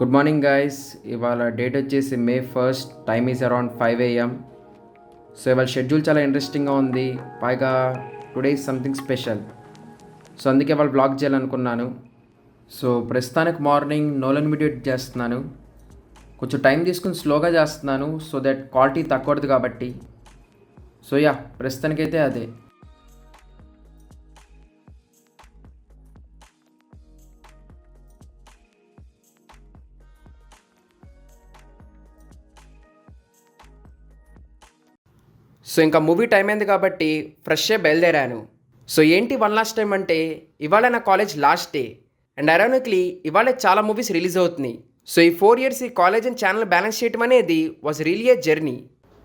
Good morning guys. ఇవాళ date వచ్చేసి మే 1st, time is around 5 AM. So ఇవాళ schedule చాలా ఇంట్రెస్టింగ్గా ఉంది. పైగా today is something special. So అందుకే వాళ్ళు బ్లాగ్ చేయాలనుకున్నాను. సో ప్రస్తుతానికి మార్నింగ్ నోలన్ వీడియో ఎడిట్ చేస్తున్నాను. కొంచెం టైం తీసుకుని స్లోగా చేస్తున్నాను సో దట్ క్వాలిటీ తక్కువది కాబట్టి. సో యా, ప్రస్తుతానికైతే అదే. సో ఇంకా మూవీ టైం అయింది కాబట్టి ఫ్రెష్గా బయలుదేరాను. సో ఏంటి వన్ లాస్ట్ టైం అంటే, ఇవాళ నా కాలేజ్ లాస్ట్ డే అండ్ ఐరానిక్లీ ఇవాళ చాలా మూవీస్ రిలీజ్ అవుతున్నాయి. సో ఈ 4 years ఈ కాలేజ్ అండ్ ఛానల్ బ్యాలెన్స్ చేయడం అనేది was really A journey.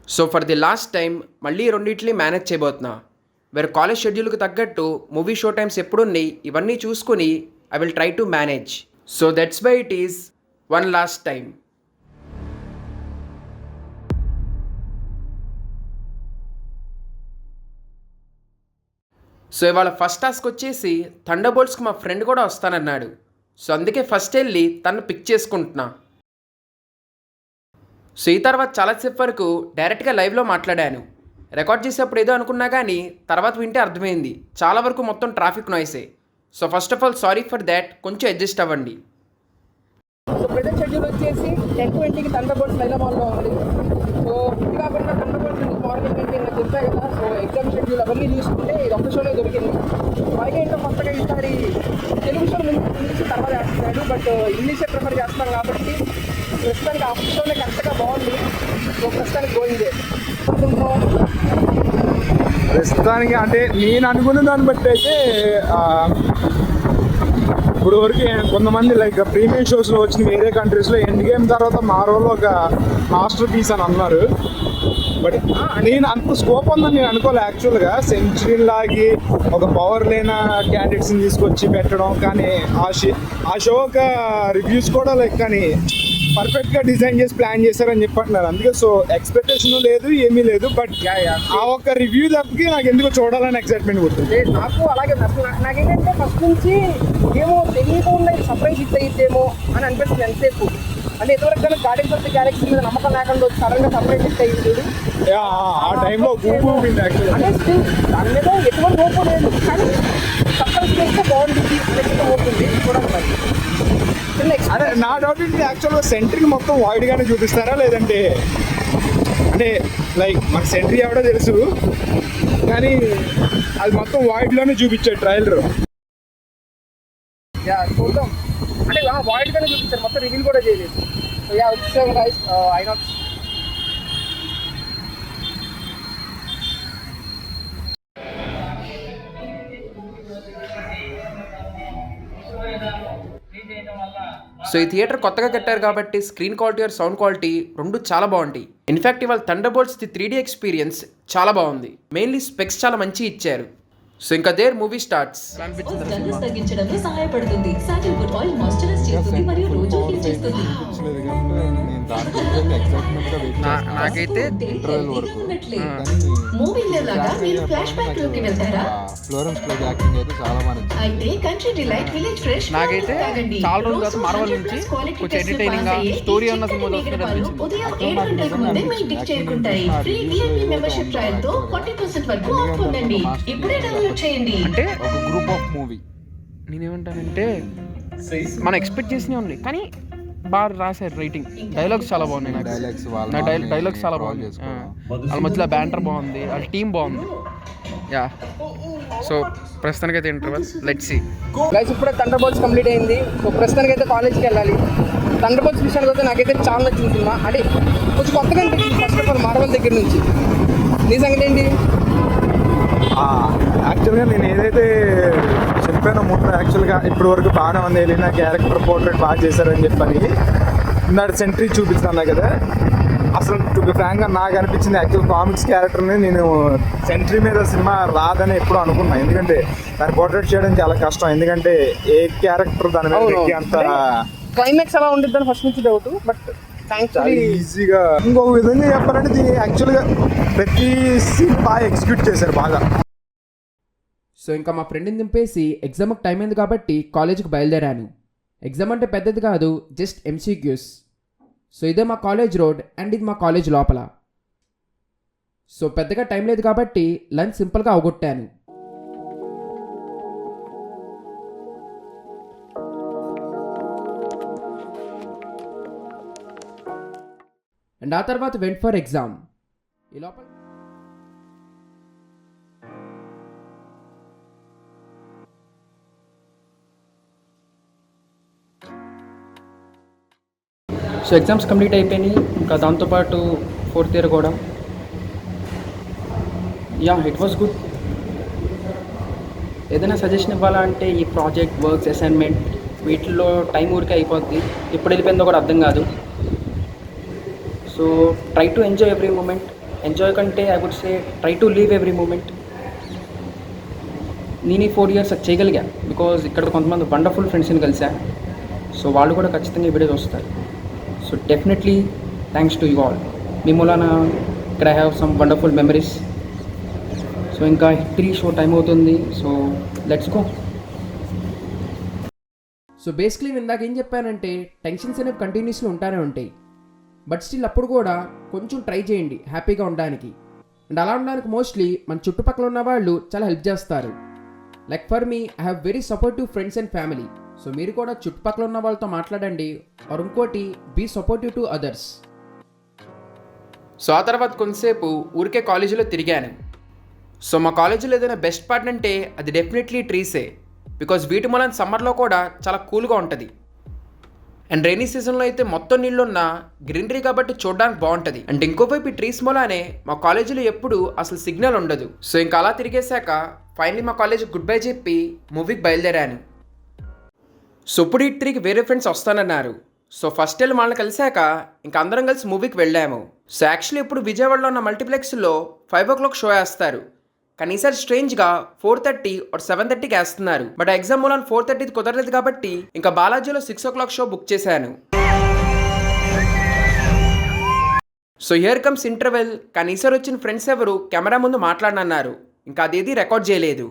So for the last time మళ్ళీ రెండింటిని మేనేజ్ చేయబోతున్నా. వేరే కాలేజ్ షెడ్యూల్కి తగ్గట్టు మూవీ షో టైమ్స్ ఎప్పుడున్నాయి ఇవన్నీ చూసుకుని I will try to manage. So that's why it is one last time. So ఇవాళ ఫస్ట్ టాస్క్ వచ్చేసి థండర్బోల్ట్స్కి మా ఫ్రెండ్ కూడా వస్తానన్నాడు. సో అందుకే ఫస్ట్ వెళ్ళి తను పిక్ చేసుకుంటున్నా. సో ఈ తర్వాత చాలాసేపు వరకు డైరెక్ట్గా లైవ్లో మాట్లాడాను. రికార్డ్ చేసేప్పుడు ఏదో అనుకున్నా కానీ తర్వాత వింటే అర్థమైంది చాలా వరకు మొత్తం ట్రాఫిక్ నాయిసే. So first of all sorry for that, కొంచెం అడ్జస్ట్ అవ్వండి. సో ప్రజెంట్ షెడ్యూల్ వచ్చేసి 10:20కి థండర్బోల్ట్స్ హైదరాబాద్లో ఉంది. సో ఇది కాకుండా థండర్బోల్ట్స్ మార్నింగ్ అంటే నాకు చెప్పాయి కదా. సో ఎగ్జామ్ షెడ్యూల్ అవన్నీ చూసుకుంటే ఇది ఒక్క షోలో దొరికింది. పైగా ఏంటో కొత్తగా ఈసారి తెలుగు షో ఇంగ్లీష్ తర్వాత వేస్తున్నాడు. బట్ ఇంగ్లీషే ప్రిఫర్ చేస్తున్నాను కాబట్టి ప్రస్తుతానికి ఆ షోనే కరెక్ట్గా బాగుంది. సో ప్రస్తుతానికి పోయింది. ప్రస్తుతానికి అంటే నేను అనుకున్న దాన్ని బట్టి అయితే ఇప్పుడు వరకు కొంతమంది లైక్ ప్రీమియం షోస్లో వచ్చిన వేరే కంట్రీస్లో ఎండ్ గేమ్ తర్వాత మారోలో ఒక మాస్టర్ పీస్ అని అన్నారు. బట్ నేను అంత స్కోప్ ఉందని నేను అనుకోలే యాక్చువల్గా. సెంచరీ లాగి ఒక పవర్ లేన క్యాండిడేట్స్ని తీసుకొచ్చి పెట్టడం, కానీ ఆ షో ఒక రివ్యూస్ కూడా లైక్ కానీ పర్ఫెక్ట్గా డిజైన్ చేసి ప్లాన్ చేశారని చెప్పంటున్నారు. అందుకే సో ఎక్స్పెక్టేషన్ లేదు, ఏమీ లేదు. బట్ ఆ ఒక్క రివ్యూ తప్పకి నాకు ఎందుకు చూడాలని ఎక్సైట్మెంట్ పుట్టింది. నాకు అలాగే నాకేంటంటే ఫస్ట్ నుంచి ఏమో తెలియకుండా సర్ప్రైజ్ హిట్ అయ్యిద్దేమో అని అనిపిస్తుంది ఎంతసేపు. అంటే ఎంతవరకు కానీ గార్డెన్స్ ఆఫ్ ది గ్యాలక్సీ మీద నమ్మకం లేకుండా సడన్గా సర్ప్రైజ్ హిట్ అయ్యింది. ఆ టైంలో అంటే స్టిల్ దాని మీద ఎటువంటి హోప్ లేదు, కానీ సర్ప్రైజ్ చేస్తే బాగుంటుంది అనేది హోపుంది చూడండి. అదే నా డౌట్ ఏంటి, యాక్చువల్గా సెంట్రీకి మొత్తం వాయిడ్గానే చూపిస్తారా లేదంటే అంటే లైక్ మనకు సెంట్రీ ఎవడో తెలుసు కానీ అది మొత్తం వాయిడ్లోనే చూపించాడు ట్రైలర్. చూద్దాం. అంటే వాయిడ్గానే చూపించారు, మొత్తం రివీల్ కూడా చేయలేదు. వచ్చాం గైస్ ఐనాక్స్. సో ఈ థియేటర్ కొత్తగా కట్టారు కాబట్టి screen quality are sound quality రెండు చాలా బాగుంటాయి. ఇన్ఫ్యాక్ట్ ఇవాళ థండర్బోల్ట్స్ ది 3D ఎక్స్పీరియన్స్ చాలా బాగుంది. మెయిన్లీ స్పెక్స్ చాలా మంచి ఇచ్చారు. సో ఇంకా దేర్ మూవీ స్టార్ట్స్. తగ్గించడంలో సహాయపడుతుంది. శాండిల్వుడ్ ఆయిల్ మాయిశ్చరైజ్ చేస్తుంది మరియు రోజు హీట్ చేస్తుంది. నాకైతే మూవీలో లాగా మీరు ఫ్లాష్ బ్యాక్ లోకి వెళ్తారా? ఫ్లోరెన్స్ ప్లే యాక్టింగ్ అయితే చాలా బాగా నచ్చింది. అయితే కంట్రీ డిలైట్ విలేజ్ ఫ్రెష్ నాకైతే చాలా రోజుల తర్వాత మార్వెల్ నుంచి కొంచెం ఎంటర్టైనింగ్ గా స్టోరీ ఉన్న సినిమా వస్తుంది. ఉదయం 7 గంటలకు ముందే మీ ఇంటికి చేరుకుంటాయి. ఫ్రీ విఐపి మెంబర్షిప్ ట్రయల్ తో 40% వరకు ఆఫ్ పొందండి. ఇప్పుడే డౌన్లోడ్ చేయండి. అంటే ఒక గ్రూప్ ఆఫ్ మూవీ. నేనేమంటానంటే మనం ఎక్స్పెక్ట్ చేసినవి ఉన్నాయి కానీ బాగా రాశారు. రైటింగ్, డైలాగ్స్ చాలా బాగున్నాయి. డైలాగ్స్ చాలా బాగుంది. వాళ్ళ మధ్యలో బ్యాంటర్ బాగుంది, వాళ్ళ టీం బాగుంది. యా, సో ప్రస్తుతానికి అయితే ఇంటర్వెల్ లెట్స్ సీ. గైస్ ఇప్పుడే థండర్బోల్ట్స్ కంప్లీట్ అయింది. సో ప్రస్తుతానికి అయితే కాలేజ్కి వెళ్ళాలి. థండర్బోల్ట్స్ విషయానికి అయితే నాకైతే చాలా నచ్చింది సినిమా. అంటే కొంచెం కొత్తగా అనిపించింది ఫస్ట్ ఆఫ్ ఆల్ మార్వెల్ దగ్గర నుంచి. నీ సంగతి ఏంటి? యాక్చువల్గా నేను ఏదైతే చెప్పానో ముందు యాక్చువల్గా ఇప్పటి వరకు బాగానే ఉంది, వెళ్ళిన క్యారెక్టర్ పోర్ట్రేట్ బాగా చేశారని చెప్పని ఇందాడు సెంట్రీ చూపిస్తాను కదా. అసలు టు బి ఫ్రాంక్గా నాకు అనిపించింది యాక్చువల్ కామిక్స్ క్యారెక్టర్ని నేను సెంట్రీ మీద సినిమా రాదని ఎప్పుడు అనుకున్నాను. ఎందుకంటే దాన్ని పోర్ట్రేట్ చేయడం చాలా కష్టం. ఎందుకంటే ఏ క్యారెక్టర్ దాని మీద అంత క్లైమాక్స్ ఎలా ఉంటుంది ఫస్ట్ నుంచి డౌట్. బట్ చాలా ఈజీగా ఇంకొక విధంగా చెప్పాలంటే దీన్ని యాక్చువల్గా ప్రతి సీన్ బాగా ఎగ్జిక్యూట్ చేశారు బాగా. సో ఇంకా మా ఫ్రెండ్ని దింపేసి ఎగ్జామ్కి టైం అయింది కాబట్టి కాలేజీకి బయలుదేరాను. ఎగ్జామ్ అంటే పెద్దది కాదు, జస్ట్ ఎంసీక్యూస్. సో ఇదే మా కాలేజ్ రోడ్ అండ్ ఇది మా కాలేజ్ లోపల. సో పెద్దగా టైం లేదు కాబట్టి లంచ్ సింపుల్గా అవగొట్టాను. అండ్ ఆ తర్వాత వెంట్ ఫర్ ఎగ్జామ్. ఈ లోపల సో ఎగ్జామ్స్ కంప్లీట్ అయిపోయినాయి, ఇంకా దాంతోపాటు 4th ఇయర్ కూడా. Yeah, it was good. ఏదైనా సజెషన్ ఇవ్వాలంటే ఈ ప్రాజెక్ట్, వర్క్స్, అసైన్మెంట్ వీటిల్లో టైం ఊరికే అయిపోద్ది, ఎప్పుడు వెళ్ళిపోయిందో కూడా అర్థం కాదు. So try to enjoy every moment. Enjoy కంటే I would say try to live every moment. నేను ఈ 4 years అది చేయగలిగా బికాజ్ ఇక్కడ కొంతమంది వండర్ఫుల్ ఫ్రెండ్స్ని కలిసా. సో వాళ్ళు కూడా ఖచ్చితంగా ఈ వీడియోస్ వస్తారు. So definitely thanks to you all. మీ మూలాన ఇక్కడ I have some wonderful memories. So ఇంకా హిస్టరీ షో టైం అవుతుంది, so let's go. So basically నేను ఇందాక ఏం చెప్పానంటే టెన్షన్స్ అనేవి కంటిన్యూస్లీ ఉంటానే ఉంటాయి. బట్ స్టిల్ అప్పుడు కూడా కొంచెం ట్రై చేయండి హ్యాపీగా ఉండడానికి. అండ్ అలా ఉండడానికి మోస్ట్లీ మన చుట్టుపక్కల ఉన్న వాళ్ళు చాలా హెల్ప్ చేస్తారు. Like for me, I have very supportive friends and family. So మీరు కూడా చుట్టుపక్కల ఉన్న వాళ్ళతో మాట్లాడండి. ఆర్ ఇంకోటి, be supportive to others. So ఆ తర్వాత కొంతసేపు ఊరికే కాలేజీలో తిరిగాను. సో మా కాలేజీలో ఏదైనా బెస్ట్ పార్ట్ అంటే అది డెఫినెట్లీ ట్రీసే. బికాజ్ వీటి మూలన సమ్మర్లో కూడా చాలా కూల్గా ఉంటుంది. అండ్ రైనీ సీజన్లో అయితే మొత్తం నీళ్ళున్న గ్రీనరీ కాబట్టి చూడడానికి బాగుంటుంది. అండ్ ఇంకోవైపు ఈ ట్రీస్ మూలానే మా కాలేజీలో ఎప్పుడు అసలు సిగ్నల్ ఉండదు. సో ఇంకా అలా తిరిగేశాక ఫైనలీ మా కాలేజ్ గుడ్ బై చెప్పి మూవీకి బయలుదేరాను. సో ఇప్పుడు ఈ 3కి వేరే ఫ్రెండ్స్ వస్తానన్నారు. సో ఫస్ట్ వెళ్ళి వాళ్ళని కలిశాక ఇంకా అందరం కలిసి మూవీకి వెళ్ళాము. సో యాక్చువల్లీ ఇప్పుడు విజయవాడలో ఉన్న మల్టీప్లెక్స్లో 5 o'clock షో వేస్తారు. కానీ ఈసారి స్ట్రేంజ్గా 4:30 or 7:30కి వేస్తున్నారు. బట్ ఎగ్జామ్ మూలం 4:30 కుదరలేదు కాబట్టి ఇంకా బాలాజీలో 6 o'clock షో బుక్ చేశాను. So here comes interval. కానీ ఈసారి వచ్చిన ఫ్రెండ్స్ ఎవరు కెమెరా ముందు మాట్లాడనన్నారు. ఇంకా అదేది రికార్డ్ చేయలేదు.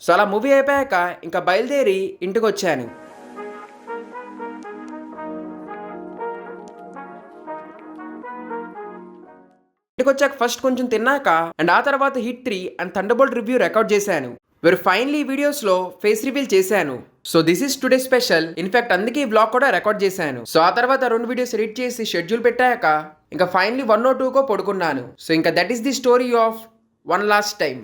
సో అలా మూవీ అయిపోయాక ఇంకా బయలుదేరి ఇంటికి వచ్చాను. ఇంటికి వచ్చాక ఫస్ట్ కొంచెం తిన్నాక అండ్ ఆ తర్వాత hit 3 and thunderbolt review record చేశాను. వెరీ ఫైనలీ వీడియోస్లో ఫేస్ రివీల్ చేశాను. So this is today special. In fact అందుకే ఈ వ్లాగ్ కూడా రికార్డ్ చేశాను. సో ఆ తర్వాత 2 వీడియోస్ ఎడిట్ చేసి షెడ్యూల్ పెట్టాక ఇంకా ఫైనలీ 1 or 2కో పడుకున్నాను. సో ఇంకా that is the story of one last time.